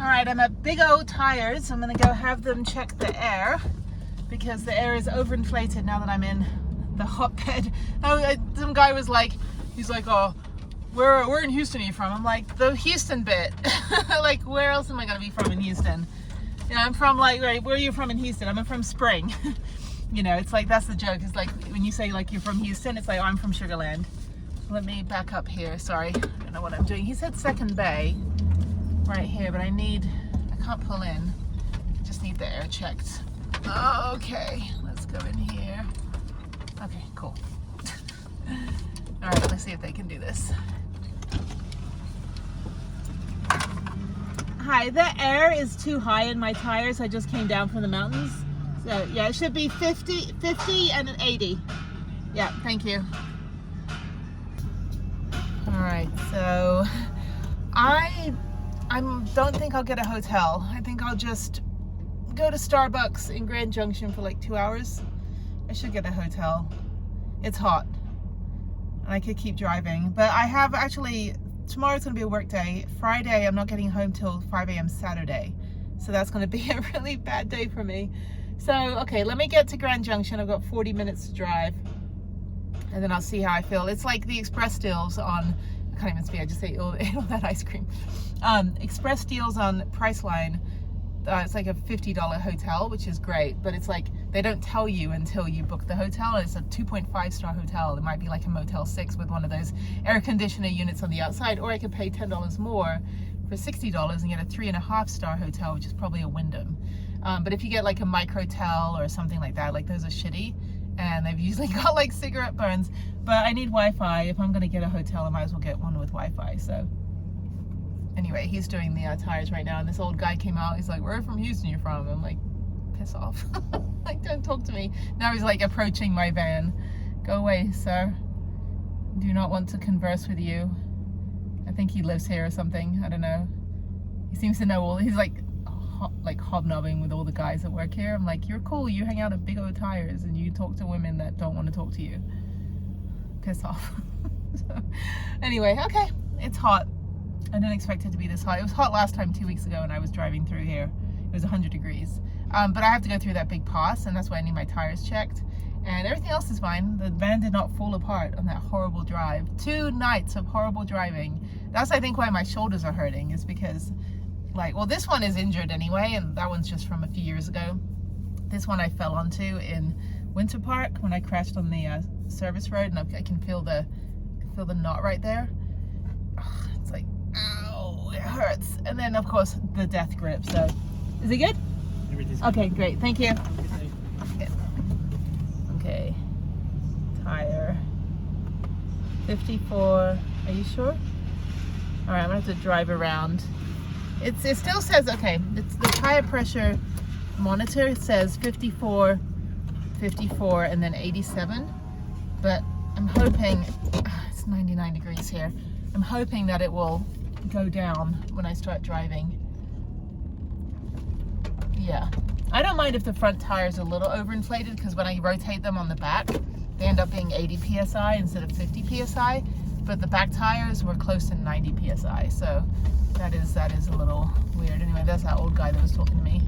right, I'm at Big O Tires. I'm gonna go have them check the air because the air is overinflated now that I'm in the hotbed. Some guy was like, he's like, oh, where in Houston are you from? I'm like, the Houston bit. Like, where else am I gonna be from in Houston? You know, I'm from like, right, where are you from in Houston? I'm from Spring. You know, it's like, that's the joke. It's like when you say like you're from Houston, it's like, oh, I'm from Sugar Land. Let me back up here. Sorry, I don't know what I'm doing. He said Second Bay right here, but I can't pull in. I just need the air checked. Okay, let's go in here. Okay, cool. All right, let's see if they can do this. Hi, the air is too high in my tires. I just came down from the mountains. So yeah, it should be 50 and an 80. Yeah, thank you. All right, so I don't think I'll get a hotel. I think I'll just go to Starbucks in Grand Junction for like 2 hours. I should get a hotel. It's hot and I could keep driving, but I have actually, tomorrow's gonna be a work day. Friday, I'm not getting home till 5 a.m. Saturday. So that's gonna be a really bad day for me. So, okay, let me get to Grand Junction. I've got 40 minutes to drive and then I'll see how I feel. It's like the express deals on, I can't even speak, I just ate all that ice cream. Express deals on Priceline. It's like a $50 hotel, which is great, but it's like they don't tell you until you book the hotel. It's a 2.5 star hotel. It might be like a Motel 6 with one of those air conditioner units on the outside, or I could pay $10 more for $60 and get a 3.5 star hotel, which is probably a Wyndham. But if you get like a microtel or something like that, like those are shitty and they've usually got like cigarette burns. But I need Wi-Fi. If I'm gonna get a hotel, I might as well get one with Wi-Fi. So anyway, he's doing the tires right now, and this old guy came out. He's like, where from Houston you from? I'm like, piss off. Like, don't talk to me. Now he's like approaching my van. Go away, sir. Do not want to converse with you. I think he lives here or something. I don't know. He seems to know all, he's like hobnobbing with all the guys that work here. I'm like, you're cool. You hang out at Big O Tires and you talk to women that don't want to talk to you. Piss off. So, anyway, okay. It's hot. I didn't expect it to be this hot. It was hot last time 2 weeks ago when I was driving through here. It was 100 degrees. But I have to go through that big pass, and that's why I need my tires checked. And everything else is fine. The van did not fall apart on that horrible drive. 2 nights of horrible driving. That's, I think, why my shoulders are hurting, is because, like, well, this one is injured anyway, and that one's just from a few years ago. This one I fell onto in Winter Park when I crashed on the service road, and I can feel the knot right there. Ugh, it's like, ow, it hurts. And then, of course, the death grip. So, is it good? Everything's Okay, great. Thank you. Okay. Tire. 54. Are you sure? All right, I'm gonna have to drive around. It still says, okay, it's the tire pressure monitor. It says 54, 54, and then 87. But I'm hoping, it's 99 degrees here. I'm hoping that it will go down when I start driving. Yeah. I don't mind if the front tires are a little overinflated, because when I rotate them on the back, they end up being 80 PSI instead of 50 PSI. But the back tires were close to 90 PSI. So that is a little weird. Anyway, that's that old guy that was talking to me.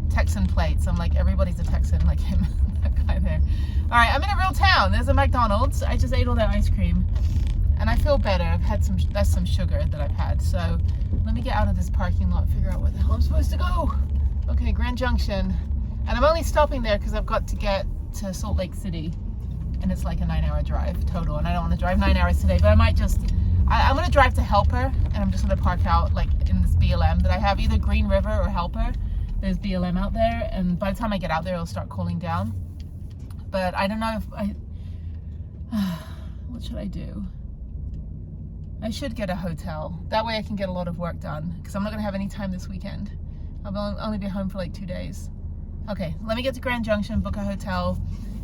Texan plates. I'm like, everybody's a Texan like him. That guy there. All right, I'm in a real town. There's a McDonald's. I just ate all that ice cream and I feel better. I've had that's some sugar that I've had. So let me get out of this parking lot, figure out where the hell I'm supposed to go. Okay, Grand Junction. And I'm only stopping there because I've got to get to Salt Lake City. And it's like a 9-hour drive total. And I don't want to drive 9 hours today, but I might just, I'm going to drive to Helper. And I'm just going to park out like in this BLM that I have, either Green River or Helper. There's BLM out there. And by the time I get out there, it'll start cooling down. But I don't know if what should I do? I should get a hotel. That way I can get a lot of work done. Because I'm not going to have any time this weekend. I'll only be home for like 2 days. Okay, let me get to Grand Junction, book a hotel,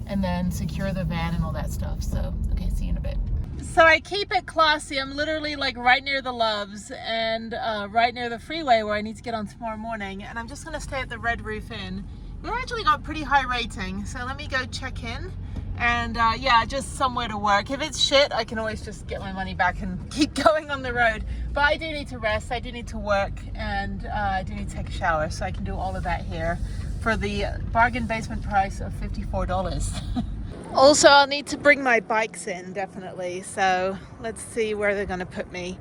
and then secure the van and all that stuff. So, okay, see you in a bit. So I keep it classy. I'm literally like right near the Loves and right near the freeway where I need to get on tomorrow morning. And I'm just gonna stay at the Red Roof Inn. We actually got pretty high rating. So let me go check in And yeah, just somewhere to work. If it's shit, I can always just get my money back and keep going on the road. But I do need to rest, I do need to work, and I do need to take a shower, so I can do all of that here for the bargain basement price of $54. Also, I'll need to bring my bikes in, definitely. So let's see where they're gonna put me.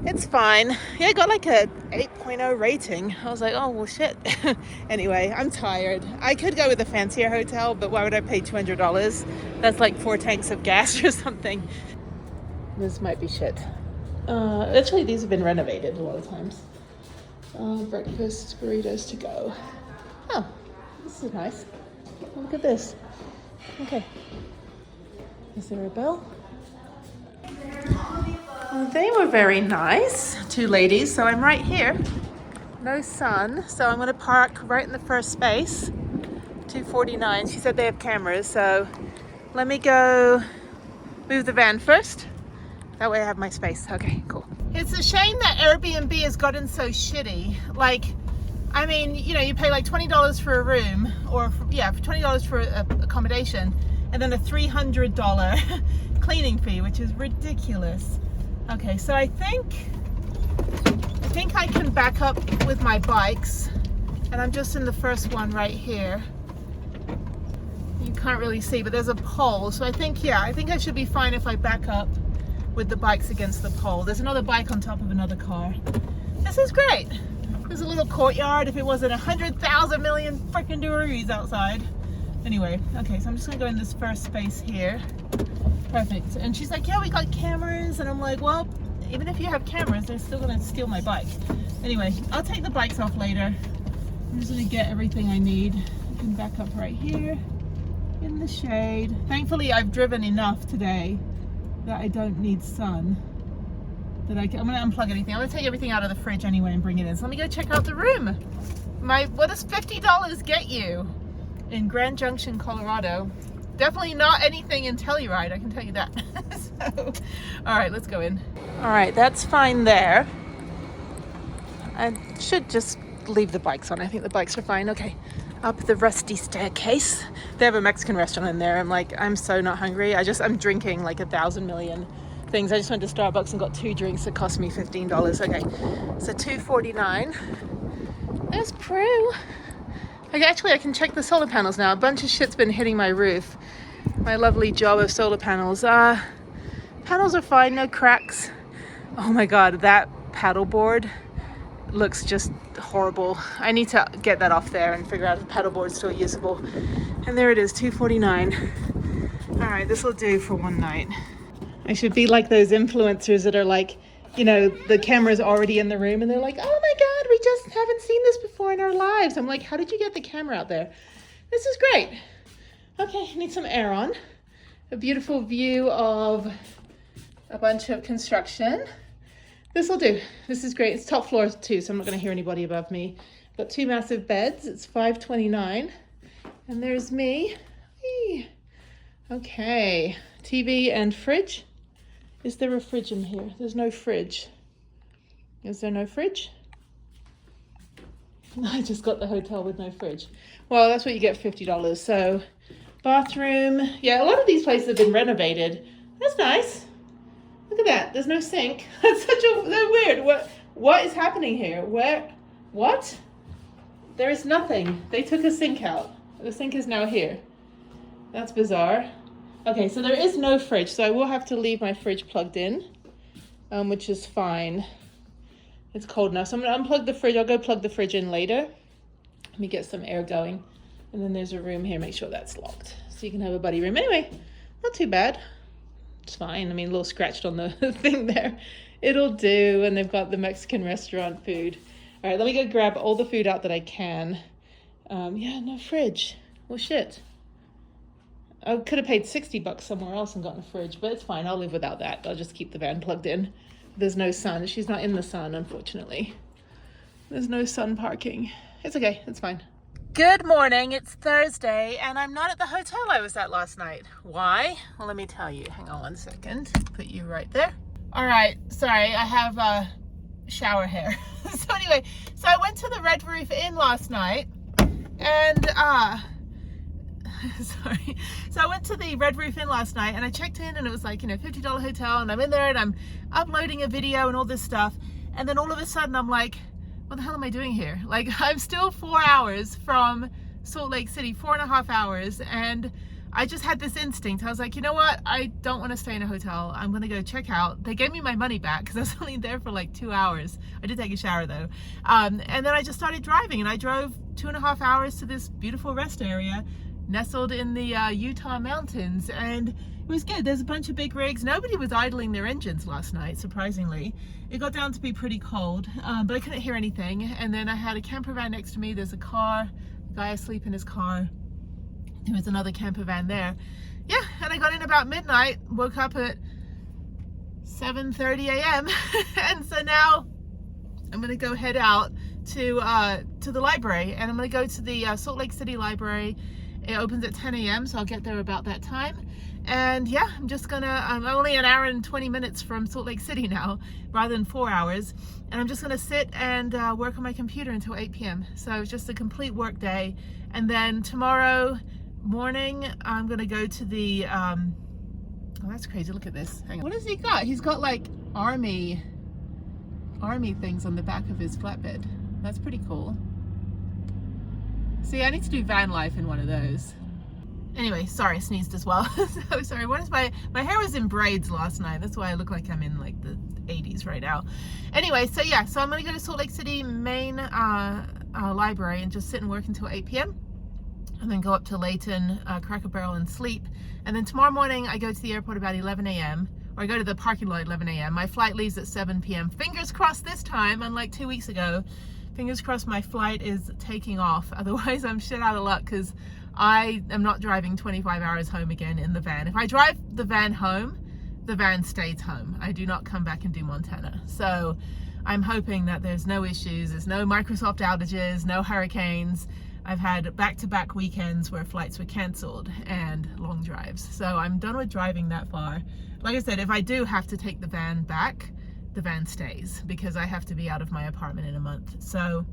It's fine. Yeah, I got like a 8.0 rating. I was like, oh, well, shit. Anyway, I'm tired. I could go with a fancier hotel, but why would I pay $200? That's like 4 tanks of gas or something. This might be shit. Actually, these have been renovated a lot of times. Breakfast burritos to go. Oh, this is nice. Look at this. Okay. Is there a bell? Well, they were very nice, 2 ladies. So I'm right here. No sun. So I'm going to park right in the first space. 249. She said they have cameras. So let me go move the van first. That way I have my space. Okay, cool. It's a shame that Airbnb has gotten so shitty. Like, I mean, you know, you pay like $20 for a room, or yeah, $20 for accommodation, and then a $300 cleaning fee, which is ridiculous. Okay, so I think I can back up with my bikes, and I'm just in the first one right here. You can't really see, but there's a pole, so I think I should be fine if I back up with the bikes against the pole. There's another bike on top of another car. This is great. There's a little courtyard if it wasn't 100,000 million freaking degrees outside. Anyway, okay, so I'm just gonna go in this first space here. Perfect. And she's like, yeah, we got cameras. And I'm like, well, even if you have cameras, they're still gonna steal my bike. Anyway, I'll take the bikes off later. I'm just gonna get everything I need. I can back up right here in the shade. Thankfully, I've driven enough today that I don't need sun. That I'm gonna unplug anything. I'm gonna take everything out of the fridge anyway and bring it in. So let me go check out the room. What does $50 get you in Grand Junction, Colorado? Definitely not anything in Telluride, I can tell you that. So, all right, let's go in. All right, that's fine there. I should just leave the bikes on. I think the bikes are fine. Okay, up the rusty staircase. They have a Mexican restaurant in there. I'm like, I'm so not hungry. I'm drinking like 1,000 million things. I just went to Starbucks and got 2 drinks that cost me $15. Okay, so $2.49. There's Prue. Okay, actually, I can check the solar panels now. A bunch of shit's been hitting my roof. My lovely job of solar panels. Panels are fine, no cracks. Oh my God, that paddleboard looks just horrible. I need to get that off there and figure out if the paddleboard's still usable. And there it is, $2.49. All right, this will do for one night. I should be like those influencers that are like, you know, the camera's already in the room and they're like, oh my God, we just haven't seen this before in our lives. I'm like, how did you get the camera out there? This is great. Okay, need some air on. A beautiful view of a bunch of construction. This will do. This is great. It's top floor too, so I'm not going to hear anybody above me. Got 2 massive beds. It's $5.29. And there's me. Whee. Okay, TV and fridge. Is there a fridge in here? There's no fridge. Is there no fridge? I just got the hotel with no fridge. Well, that's what you get for $50. So, bathroom. Yeah, a lot of these places have been renovated. That's nice. Look at that. There's no sink. That's so weird. What is happening here? What? There is nothing. They took a sink out. The sink is now here. That's bizarre. Okay, so there is no fridge, so I will have to leave my fridge plugged in, which is fine. It's cold now, so I'm going to unplug the fridge. I'll go plug the fridge in later. Let me get some air going. And then there's a room here. Make sure that's locked, so you can have a buddy room. Anyway, not too bad. It's fine. I mean, a little scratched on the thing there. It'll do, and they've got the Mexican restaurant food. All right, let me go grab all the food out that I can. Yeah, no fridge. Well, shit. I could have paid $60 somewhere else and gotten a fridge, but it's fine. I'll live without that. I'll just keep the van plugged in. There's no sun. She's not in the sun, unfortunately. There's no sun parking. It's okay. It's fine. Good morning. It's Thursday, and I'm not at the hotel I was at last night. Why? Well, let me tell you. Hang on one second. Put you right there. All right. Sorry, I have shower hair. So anyway, so I went to the Red Roof Inn last night, and Sorry. So I went to the Red Roof Inn last night and I checked in and it was like, you know, $50 hotel, and I'm in there and I'm uploading a video and all this stuff. And then all of a sudden I'm like, what the hell am I doing here? Like, I'm still 4 hours from Salt Lake City, 4.5 hours. And I just had this instinct. I was like, you know what? I don't want to stay in a hotel. I'm going to go check out. They gave me my money back because I was only there for like 2 hours. I did take a shower though. And then I just started driving, and I drove 2.5 hours to this beautiful rest area nestled in the Utah mountains. And it was good. There's a bunch of big rigs. Nobody was idling their engines last night, surprisingly. It got down to be pretty cold, but I couldn't hear anything. And then I had a camper van next to me. There's a car, a guy asleep in his car. There was another camper van there. Yeah, and I got in about midnight, woke up at 7:30 a.m. And so now I'm gonna go head out to the library, and I'm gonna go to the Salt Lake City Library. It opens at 10 a.m. so I'll get there about that time. And yeah, I'm only an hour and 20 minutes from Salt Lake City now, rather than 4 hours. And I'm just gonna sit and work on my computer until 8 p.m. So it's just a complete work day. And then tomorrow morning, I'm gonna go to the, oh, that's crazy, look at this. Hang on. What has he got? He's got like army things on the back of his flatbed. That's pretty cool. See, I need to do van life in one of those. Anyway, sorry, I sneezed as well. So sorry. What is my hair was in braids last night. That's why I look like I'm in like the 80s right now. Anyway, so yeah, so I'm gonna go to Salt Lake City main library and just sit and work until 8 p.m. and then go up to Layton, Cracker Barrel, and sleep. And then tomorrow morning I go to the airport about 11 a.m. or I go to the parking lot at 11 a.m. My flight leaves at 7 p.m. Fingers crossed this time, unlike 2 weeks ago. Fingers crossed my flight is taking off. Otherwise I'm shit out of luck, because I am not driving 25 hours home again in the van. If I drive the van home, the van stays home. I do not come back and do Montana. So I'm hoping that there's no issues. There's no Microsoft outages, no hurricanes. I've had back-to-back weekends where flights were canceled and long drives. So I'm done with driving that far. Like I said, if I do have to take the van back, the van stays, because I have to be out of my apartment in a month. So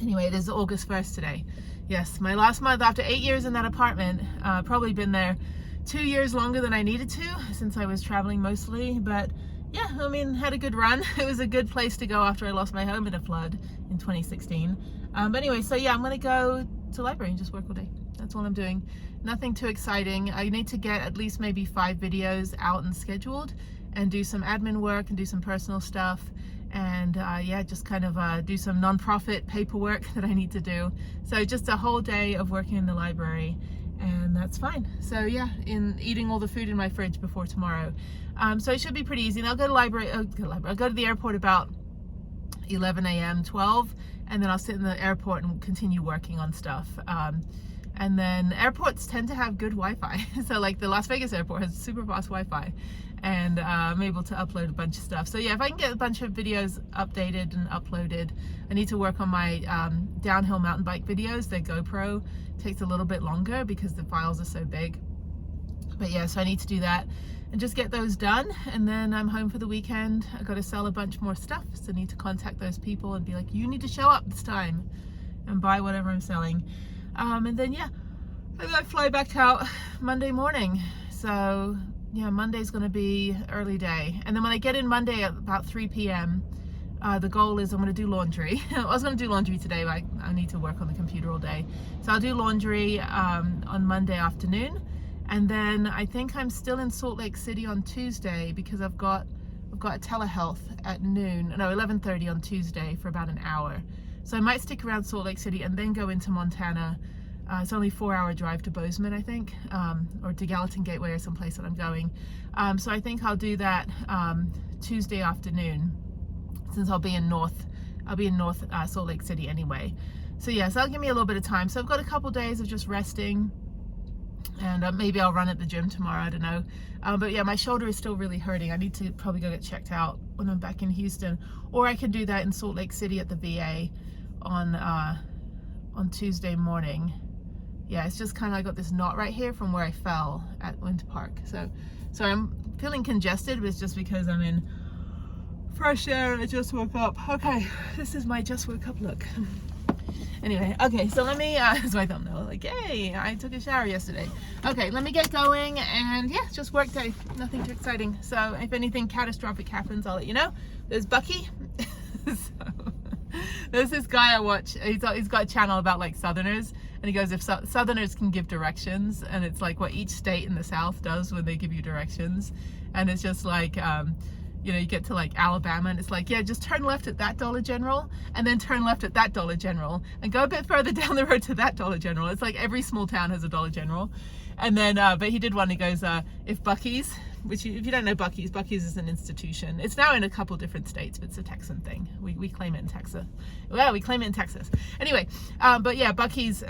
anyway, it is August 1st today. Yes, my last month after 8 years in that apartment. Probably been there 2 years longer than I needed to, since I was traveling mostly. But yeah, I mean, had a good run. It was a good place to go after I lost my home in a flood in 2016. But anyway, so yeah, I'm gonna go to the library and just work all day. That's all I'm doing. Nothing too exciting. I need to get at least maybe 5 videos out and scheduled, and do some admin work and do some personal stuff. And yeah, just kind of do some nonprofit paperwork that I need to do. So just a whole day of working in the library, and that's fine. So yeah, in eating all the food in my fridge before tomorrow. So it should be pretty easy. And I'll go to I'll go to the airport about 11 a.m., 12, and then I'll sit in the airport and continue working on stuff. And then airports tend to have good Wi-Fi. So like the Las Vegas airport has super fast Wi-Fi, and I'm able to upload a bunch of stuff. So yeah, if I can get a bunch of videos updated and uploaded. I need to work on my downhill mountain bike videos. The GoPro takes a little bit longer because the files are so big. But yeah, so I need to do that and just get those done, and then I'm home for the weekend. I got to sell a bunch more stuff, so I need to contact those people and be like, you need to show up this time and buy whatever I'm selling. And then yeah, and I fly back out Monday morning. So yeah, Monday's gonna be early day. And then when I get in Monday at about 3 p.m, the goal is I'm gonna do laundry. I was gonna do laundry today, but I need to work on the computer all day. So I'll do laundry on Monday afternoon. And then I think I'm still in Salt Lake City on Tuesday, because I've got a telehealth at noon, no, 11:30 on Tuesday for about an hour. So I might stick around Salt Lake City and then go into Montana. It's only a 4-hour drive to Bozeman, I think, or to Gallatin Gateway or someplace that I'm going. So I think I'll do that Tuesday afternoon, since I'll be in North Salt Lake City anyway. So yeah, so that'll give me a little bit of time. So I've got a couple days of just resting, and maybe I'll run at the gym tomorrow, I don't know. But yeah, my shoulder is still really hurting. I need to probably go get checked out when I'm back in Houston, or I can do that in Salt Lake City at the VA on Tuesday morning. Yeah, it's just kind of, I got this knot right here from where I fell at Winter Park. So I'm feeling congested, but it's just because I'm in fresh air and I just woke up. Okay, this is my just woke up look. Anyway, okay, so let me, that's my thumbnail, like, yay, I took a shower yesterday. Okay, let me get going, and yeah, just work day, nothing too exciting. So if anything catastrophic happens, I'll let you know. There's Bucky. So, there's this guy I watch, he's got a channel about like Southerners, and he goes, if Southerners can give directions, and it's like what each state in the South does when they give you directions, and it's just like, you know, you get to like Alabama and it's like, yeah, just turn left at that Dollar General and then turn left at that Dollar General and go a bit further down the road to that Dollar General. It's like every small town has a Dollar General. And then, but he did one, he goes, if Bucky's, which if you don't know Bucky's is an institution. It's now in a couple different states, but it's a Texan thing. We claim it in Texas. Well, we claim it in Texas. Anyway, but yeah, Bucky's,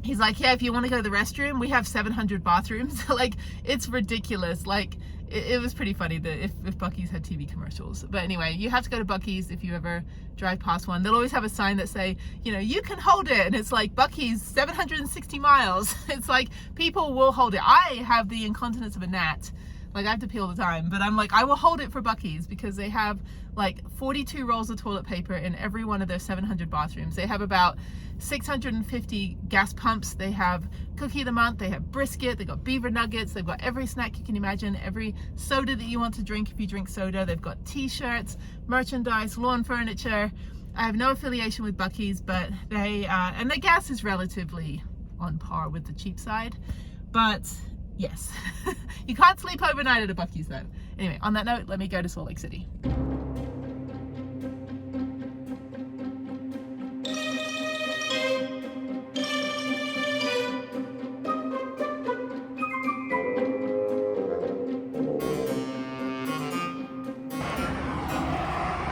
he's like, yeah, if you want to go to the restroom, we have 700 bathrooms. Like, it's ridiculous. Like, it was pretty funny that if Bucky's had TV commercials. But anyway, you have to go to Bucky's if you ever drive past one. They'll always have a sign that say, you know, you can hold it. And it's like, Bucky's 760 miles. It's like, people will hold it. I have the incontinence of a gnat. Like, I have to pee all the time. But I'm like, I will hold it for Bucky's because they have like 42 rolls of toilet paper in every one of their 700 bathrooms. They have about 650 gas pumps. They have cookie of the month. They have brisket. They've got beaver nuggets. They've got every snack you can imagine, every soda that you want to drink if you drink soda. They've got t-shirts, merchandise, lawn furniture. I have no affiliation with Bucky's, but they, and the gas is relatively on par with the cheap side. But yes, you can't sleep overnight at a Bucky's though. Anyway, on that note, let me go to Salt Lake City.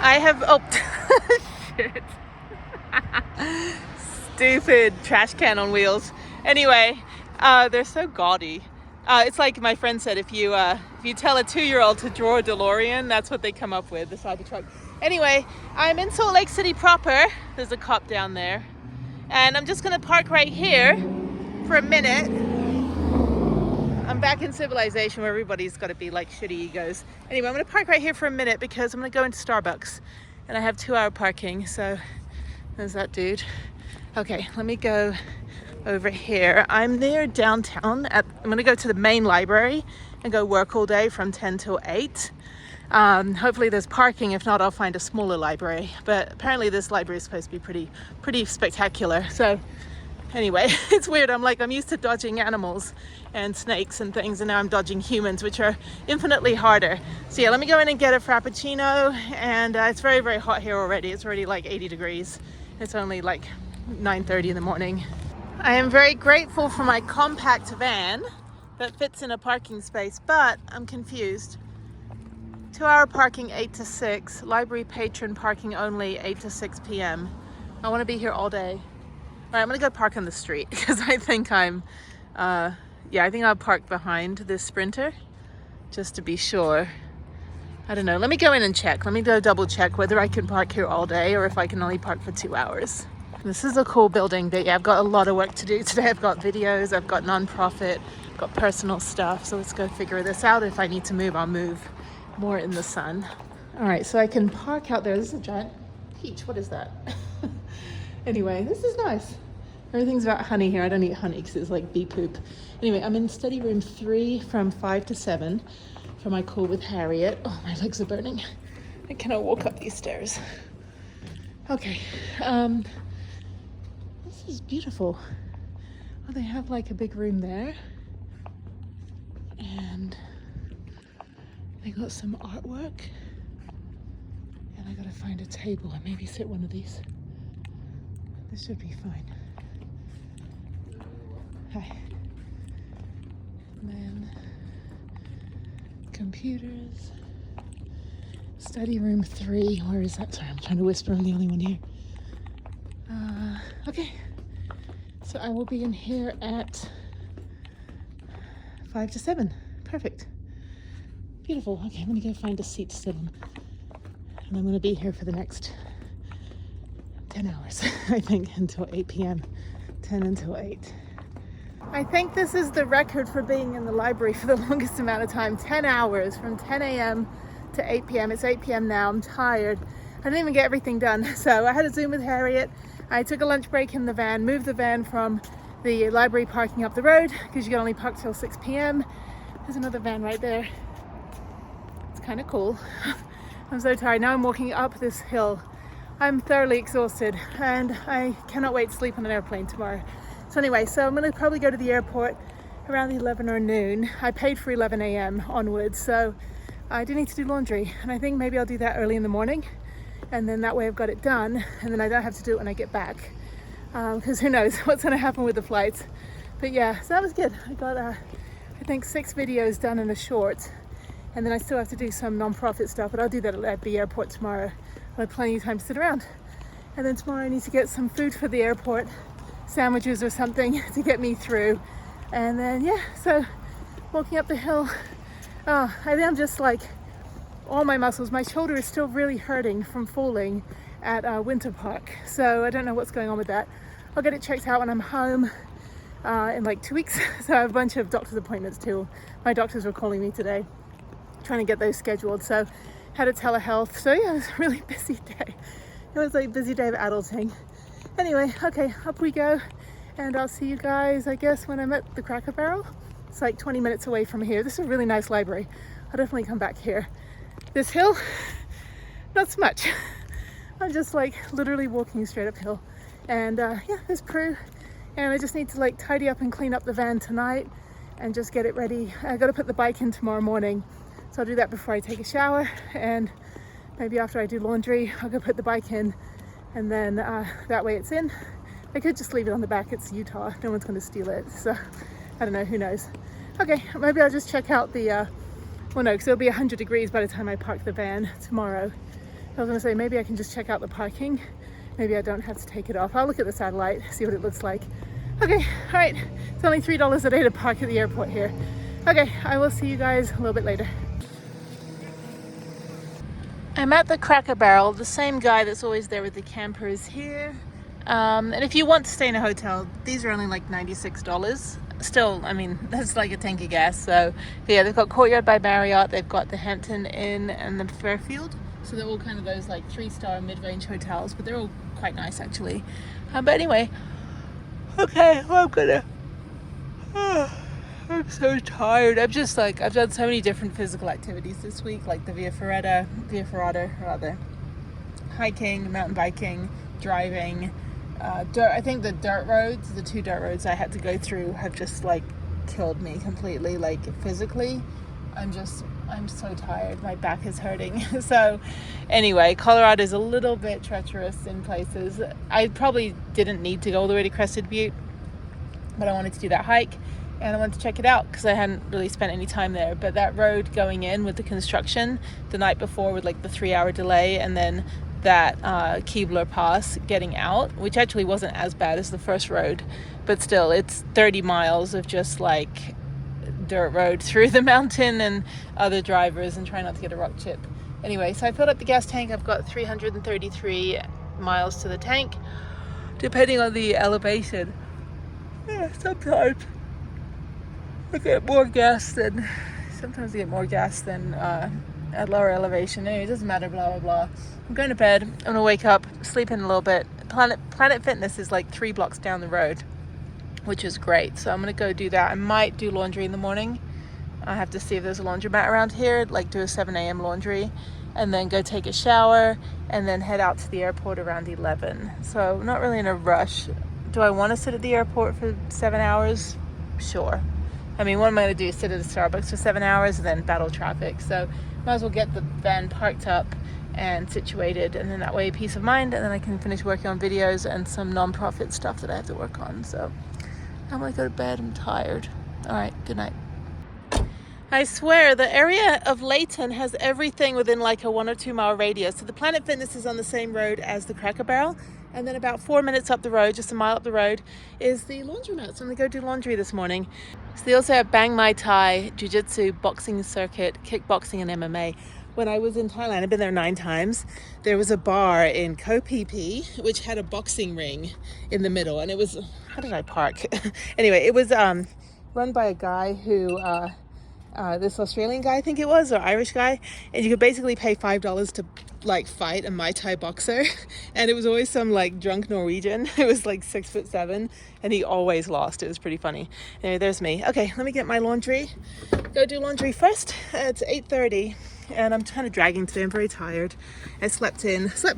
I have, oh, shit. Stupid trash can on wheels. Anyway, they're so gaudy. It's like my friend said, if you tell a 2-year-old to draw a DeLorean, that's what they come up with, the Cybertruck. Anyway, I'm in Salt Lake City proper. There's a cop down there. And I'm just gonna park right here for a minute. I'm back in civilization where everybody's got to be like shitty egos. Anyway, I'm going to park right here for a minute because I'm going to go into Starbucks and I have 2-hour parking. So there's that dude. Okay, let me go over here. I'm near downtown. I'm going to go to the main library and go work all day from 10 till 8. Hopefully there's parking. If not, I'll find a smaller library. But apparently this library is supposed to be pretty spectacular. So anyway, it's weird. I'm used to dodging animals and snakes and things, and now I'm dodging humans, which are infinitely harder. So yeah, let me go in and get a Frappuccino, and it's very, very hot here already. It's already like 80 degrees. It's only like 9:30 in the morning. I am very grateful for my compact van that fits in a parking space, but I'm confused. 2-hour parking 8 to 6, library patron parking only 8 to 6 p.m. I want to be here all day. All right, I'm gonna go park on the street because I think I think I'll park behind this Sprinter just to be sure. I don't know, let me go in and check. Let me go double check whether I can park here all day or if I can only park for 2 hours. This is a cool building, but yeah, I've got a lot of work to do today. I've got videos, I've got nonprofit, I've got personal stuff. So let's go figure this out. If I need to move, I'll move more in the sun. All right, so I can park out there. This is a giant peach, what is that? Anyway, this is nice. Everything's about honey here. I don't eat honey because it's like bee poop. Anyway, I'm in study room 3 from 5 to 7 for my call with Harriet. Oh, my legs are burning. I cannot walk up these stairs. Okay. This is beautiful. Oh, they have like a big room there. And they got some artwork. And I gotta find a table and maybe sit one of these. This should be fine. Hi. And then computers. Study room 3. Where is that? Sorry, I'm trying to whisper. I'm the only one here. Okay. So I will be in here at 5 to 7. Perfect. Beautiful. Okay, I'm gonna go find a seat to sit on. And I'm gonna be here for the next 10 hours, I think, until 8 p.m. 10 until 8. I think this is the record for being in the library for the longest amount of time. 10 hours from 10 a.m. to 8 p.m. It's 8 p.m. now. I'm tired. I didn't even get everything done. So I had a Zoom with Harriet. I took a lunch break in the van, moved the van from the library parking up the road because you can only park till 6 p.m. There's another van right there. It's kind of cool. I'm so tired. Now I'm walking up this hill. I'm thoroughly exhausted and I cannot wait to sleep on an airplane tomorrow. So anyway, so I'm going to probably go to the airport around 11 or noon. I paid for 11 a.m. onwards, so I do need to do laundry. And I think maybe I'll do that early in the morning. And then that way I've got it done. And then I don't have to do it when I get back. Because who knows what's going to happen with the flights. But yeah, so that was good. I got, I think 6 videos done in a short. And then I still have to do some non-profit stuff, but I'll do that at the airport tomorrow. I'll have plenty of time to sit around. And then tomorrow I need to get some food for the airport, sandwiches or something to get me through. And then yeah, so walking up the hill, I think I'm just like, all my muscles, my shoulder is still really hurting from falling at Winter Park. So I don't know what's going on with that. I'll get it checked out when I'm home in like 2 weeks. So I have a bunch of doctor's appointments too. My doctors were calling me today, trying to get those scheduled. So had a telehealth. So yeah, it was a really busy day. It was like a busy day of adulting. Anyway, okay, up we go. And I'll see you guys, I guess, when I'm at the Cracker Barrel. It's like 20 minutes away from here. This is a really nice library. I'll definitely come back here. This hill, not so much. I'm just like literally walking straight uphill. And yeah, there's Prue. And I just need to like tidy up and clean up the van tonight and just get it ready. I gotta put the bike in tomorrow morning. So I'll do that before I take a shower, and maybe after I do laundry, I'll go put the bike in, and then that way it's in. I could just leave it on the back. It's Utah. No one's going to steal it. So I don't know. Who knows? Okay, maybe I'll just check out the, well, no, because it'll be 100 degrees by the time I park the van tomorrow. I was going to say maybe I can just check out the parking. Maybe I don't have to take it off. I'll look at the satellite, see what it looks like. Okay, all right. It's only $3 a day to park at the airport here. Okay, I will see you guys a little bit later. I'm at the Cracker Barrel. The same guy that's always there with the camper is here. And if you want to stay in a hotel, these are only like $96. Still, I mean, that's like a tank of gas. So yeah, they've got Courtyard by Marriott, they've got the Hampton Inn and the Fairfield. So they're all kind of those like 3-star mid-range hotels, but they're all quite nice actually. But anyway, okay, well, I'm so tired. I'm just like, I've done so many different physical activities this week, like the Via Ferrata rather, hiking, mountain biking, driving. I think the dirt roads, the 2 dirt roads I had to go through have just like killed me completely, like physically. I'm so tired. My back is hurting. So anyway, Colorado is a little bit treacherous in places. I probably didn't need to go all the way to Crested Butte, but I wanted to do that hike. And I wanted to check it out because I hadn't really spent any time there. But that road going in with the construction the night before with like the 3-hour delay, and then that Keebler Pass getting out, which actually wasn't as bad as the first road, but still it's 30 miles of just like dirt road through the mountain and other drivers, and try not to get a rock chip. Anyway, so I filled up the gas tank. I've got 333 miles to the tank, depending on the elevation. Yeah, sometimes I get more gas than at lower elevation. Anyway, it doesn't matter, blah, blah, blah. I'm going to bed. I'm going to wake up, sleep in a little bit. Planet Fitness is like 3 blocks down the road, which is great. So I'm going to go do that. I might do laundry in the morning. I have to see if there's a laundromat around here, like do a 7 a.m. laundry, and then go take a shower, and then head out to the airport around 11. So not really in a rush. Do I want to sit at the airport for 7 hours? Sure. I mean, what am I going to do? Sit at a Starbucks for 7 hours and then battle traffic? So might as well get the van parked up and situated, and then that way peace of mind, and then I can finish working on videos and some non-profit stuff that I have to work on. So I'm going to go to bed. I'm tired. All right, good night. I swear the area of Layton has everything within like a 1 or 2 mile radius. So the Planet Fitness is on the same road as the Cracker Barrel. And then about 4 minutes up the road, just a mile up the road, is the laundromat. So I'm going to go do laundry this morning. So they also have Bang Mai Thai, Jiu-Jitsu, boxing circuit, kickboxing, and MMA. When I was in Thailand, I've been there 9 times, there was a bar in Koh Phi Phi, which had a boxing ring in the middle. And it was, how did I park? Anyway, it was run by a guy who this Australian guy, I think it was, or Irish guy, and you could basically pay $5 to like fight a Muay Thai boxer, and it was always some like drunk Norwegian. It was like 6'7", and he always lost. It was pretty funny. Anyway, there's me. Okay, let me get my laundry. Go do laundry first. It's 8:30, and I'm kind of dragging today. I'm very tired. I slept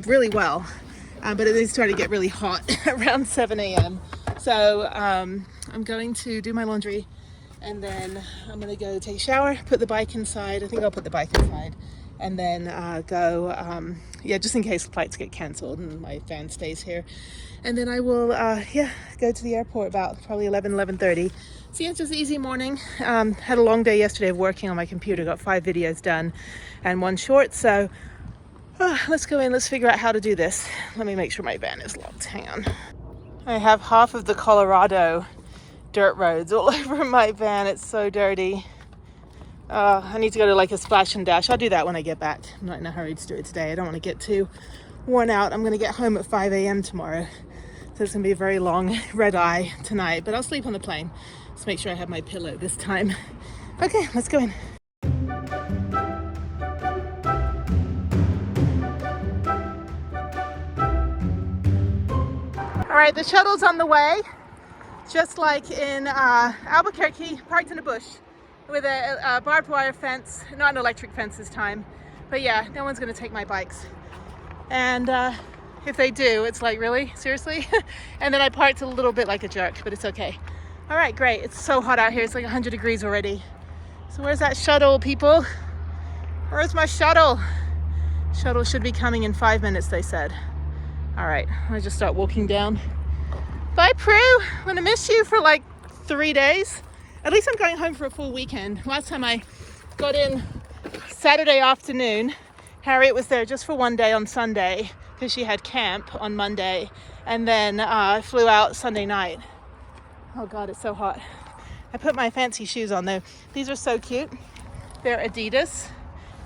really well, but it started to get really hot around 7 a.m. So I'm going to do my laundry, and then I'm gonna go take a shower, put the bike inside. I think I'll put the bike inside, and then go, just in case flights get canceled and my van stays here. And then I will, go to the airport about probably 11:30. So yeah, just an easy morning. Had a long day yesterday of working on my computer, got 5 videos done and 1 short. So let's go in, let's figure out how to do this. Let me make sure my van is locked, hang on. I have half of the Colorado dirt roads all over my van. It's so dirty. I need to go to like a splash and dash. I'll do that when I get back. I'm not in a hurry to do it today. I don't want to get too worn out. I'm going to get home at 5 a.m. tomorrow. So it's going to be a very long red eye tonight. But I'll sleep on the plane. Let's make sure I have my pillow this time. Okay, let's go in. All right, the shuttle's on the way. Just like in Albuquerque, parked in a bush with a barbed wire fence, not an electric fence this time. But yeah, no one's gonna take my bikes. And if they do, it's like, really? Seriously? And then I parked a little bit like a jerk, but it's okay. All right, great. It's so hot out here. It's like 100 degrees already. So where's that shuttle, people? Where's my shuttle? Shuttle should be coming in 5 minutes, they said. All right, I just start walking down. Bye, Prue. I'm gonna miss you for like 3 days. At least I'm going home for a full weekend. Last time I got in Saturday afternoon, Harriet was there just for 1 day on Sunday because she had camp on Monday, and then I flew out Sunday night. Oh God, it's so hot. I put my fancy shoes on though. These are so cute. They're Adidas.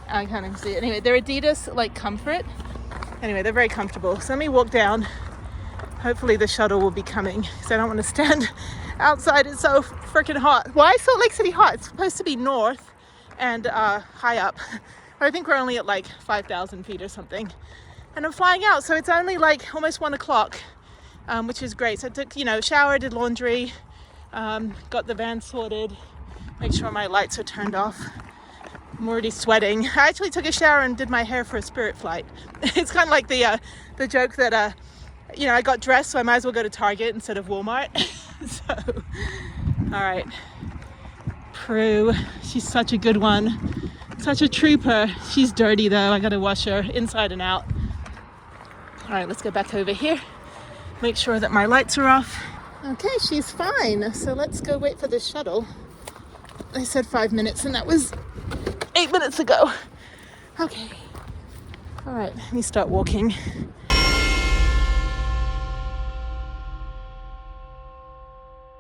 I can't even see it. Anyway, they're Adidas like Comfort. Anyway, they're very comfortable. So let me walk down. Hopefully the shuttle will be coming because I don't want to stand outside. It's so freaking hot. Why is Salt Lake City hot? It's supposed to be north and high up. But I think we're only at like 5,000 feet or something. And I'm flying out, so it's only like almost 1 o'clock, which is great. So I took, shower, did laundry, got the van sorted, make sure my lights are turned off. I'm already sweating. I actually took a shower and did my hair for a Spirit flight. It's kind of like the joke that I got dressed, so I might as well go to Target instead of Walmart. So, all right. Prue, she's such a good one. Such a trooper. She's dirty though. I gotta wash her inside and out. All right, let's go back over here. Make sure that my lights are off. Okay, she's fine. So let's go wait for the shuttle. They said 5 minutes and that was 8 minutes ago. Okay. All right, let me start walking.